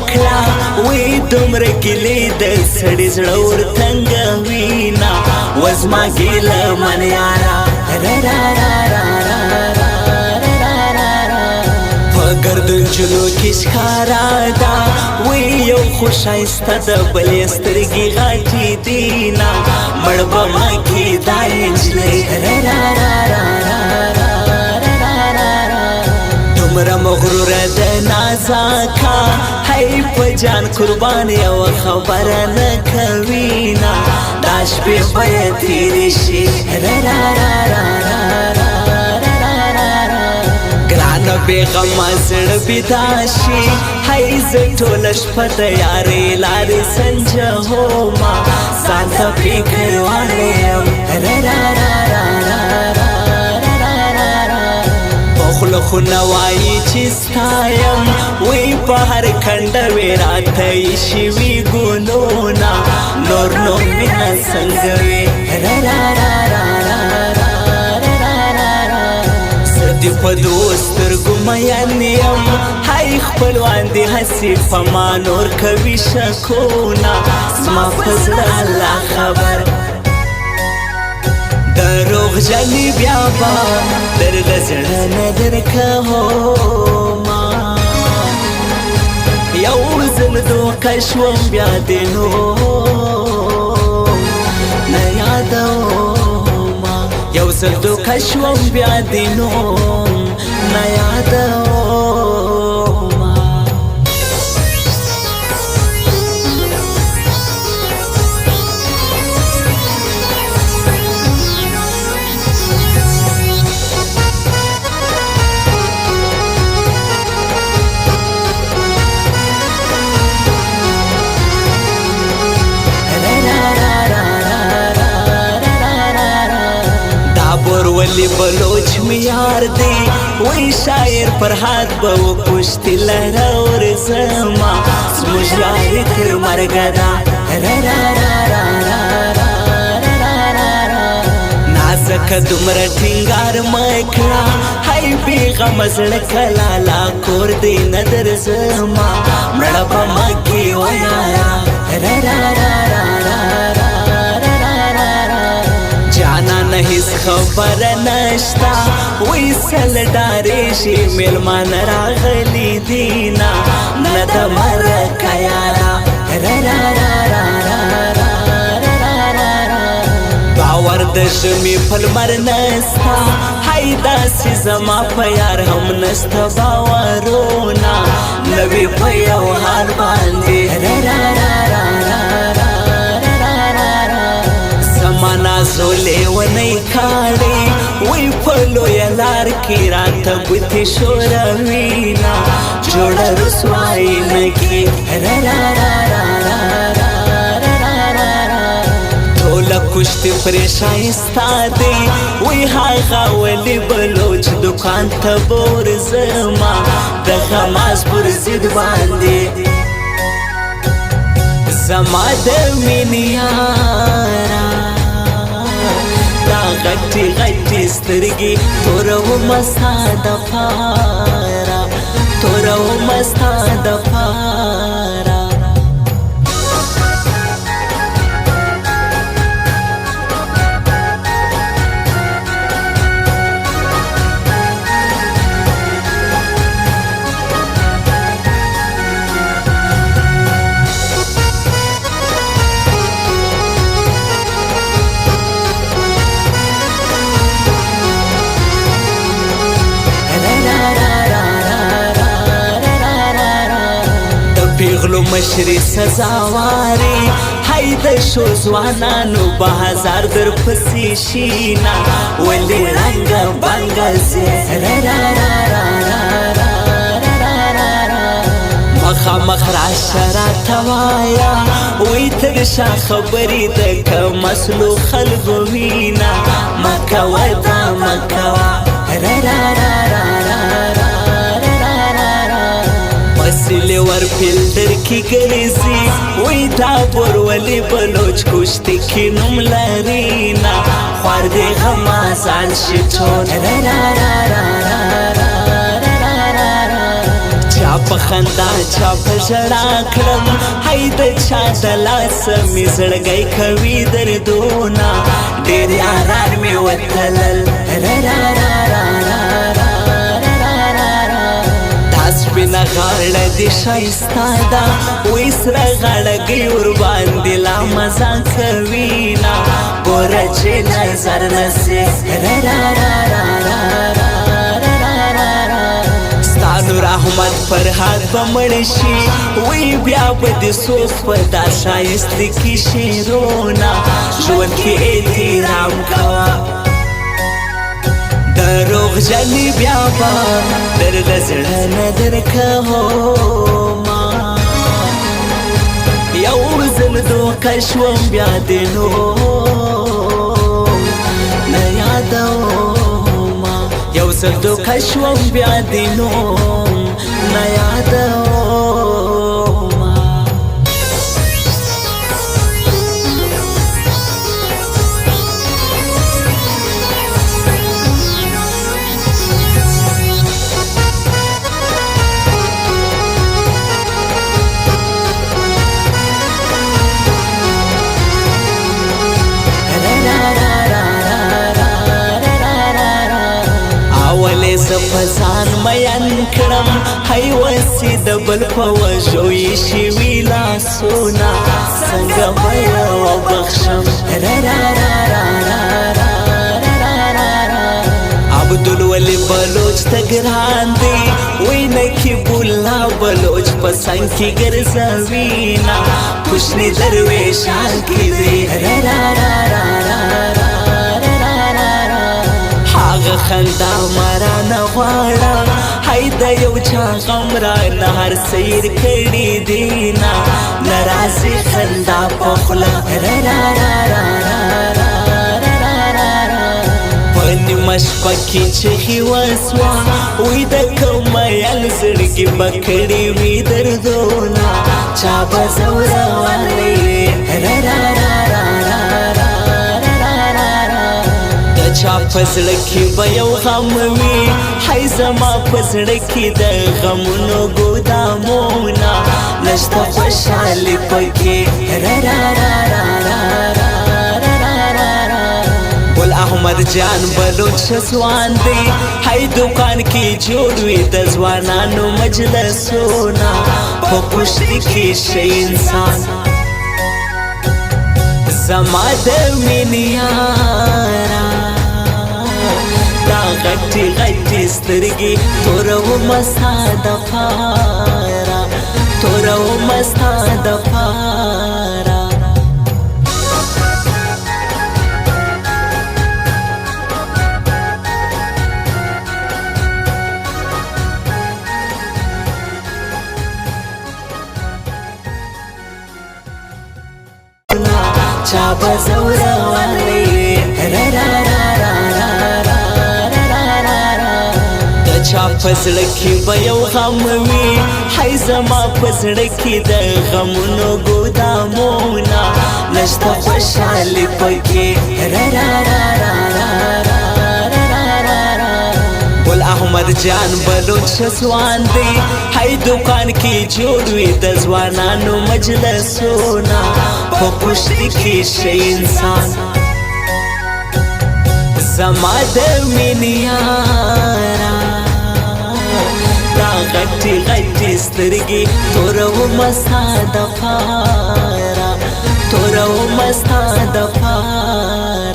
مکړه وې دومره ګیلې د سړي زړه ورتنګه وینا وزما ګیله من یاره په ګردون چلو کې ښکاره ده وې یو خو ښایسته د بلې سترګې غټې دینه مړ به مه کېدای نجلۍ دومره مغروره د نازکه هی په جان قربان یوه خبره نه کوینه دا شپې به یې تېرې شي ګرانه بېغمه زړه بیدا شي هی زه ټوله شپه د یارۍ لارې سنجومه ځان ته فکروالی یم خوله خو نه وایي چې ستایم وی په هر کنډه وې راته ایښي وي ګلونه نور نو مینه څنګه وي زه دې په دوو سترګو مین یم هی خپلوان دې هسې په ما نور کوي شکونه زما په زړه الله خبر دروغ جنی بیا با در زړه نه درکوما یو ځل دوکه شوم بیا دې نو نه یادوما یو ځل دوکه شوم بیا دې نو نه یادوما ولی بلوچ میار دی وی شاعر فرهاد به وکشتی لره ورځما زموږ یاري تر مرګه ده نازکه دومره ټینګار مه کړه هی بېغمه زړه کلاله کور دی نه درځما مړه به مه کې ویاره جانانه هیڅ خبره نشته وی سل ډارې شي مېلمانه راغلي دینه نه د مرکه یاره باور د ژمي په لمر نسته هی داسې زما په یار هم نسته باورونه نه وي په یو حال باندې نازو لیونی کاړې وی په لویه لار کې راته ګوتې ښوروینه جوړه رسوایي نه کې ټوله کشتې پرې ښایسته دی وی هغه ولې بلوچ دکان ته به ورځمه د غماز پر ضد باندې زما د مینې یاره غټي غټي سترګي تورومه ستا دپاره تورومه ستا دپاره پیغلو مشري سزاواري هی د شو ځوانانو به هزار در پسې شینا ولې رنګه بنګه زه مخامخ راشه راته وایه وی تر شا خبرې د کم اصلو خلکو وینا مه کوه دا مه کوه وسیلې ورپیل درکې ګرځي وی دا بور ولې بلوچ کشتې کې نوم لري نه خوار دې غمازان شي ټول چا په خندا چا په ژړا کړم هی د چا د لاسه مې زړګی کوي دردونه ډېر یاران مې وتلل دا سپینه غاړه دې ښایسته ده وایي سره غاړګۍ ورباندې لا مزه کوینه ګوره چې نظر نه سې ستا نور احمد فرهاد به مړ شي وی بیا به دې څوک په دا ښایسته کې شعرونه ژوند کې احترام کوه دروغجنې بیا به درله زړه نه درکومه یو ځل دوکه شوم بیا دې نو نه یادومه یو ځل دوکه شوم بیا دې نو نه یادومه زه په ځان مین کړم هی وسې د بل په وژو یې شوي لاسونه څنګه به یې وبخښم عبدالولي بلوچ ته ګران دی وی نقیب الله بلوچ په څنګ کې ګرځوینه کوچني درویشان کې دی هغه خندا مرانه غواړه هی د یو چا غم رانه هر سیر کړي دینه ناراضي خندا په خوله په نیمه شپه کې چغې وسوه وی د کمیل زړګي به کړي وي دردونه چا به زورولی چا په زړه کې به یو غم وي هی زما په زړه کې د غمونو ګودامونه نشته خوشحالي پکې ګل احمد جان بلوچ ځوان دی هی دکان کې جوړ وي د ځوانانو مجلسونه په پشتي کې شي انسان زما د مینې یاره غټي غټي سترګي تورومه ستا دپاره تورومه ستا دپاره چا به زورولی چا په زړه کې به یو غم وي هی زما په زړه کې د غمونو ګودامونه نشته خوشحالي پکې ګل احمد جان بلوچ ځوان دی هی دکان کې جوړ وي د ځوانانو مجلسونه په پشتي کې شي انسان زما د مینې یاره غټي غټي سترګي تورومه ستا دپاره تورومه ستا دپاره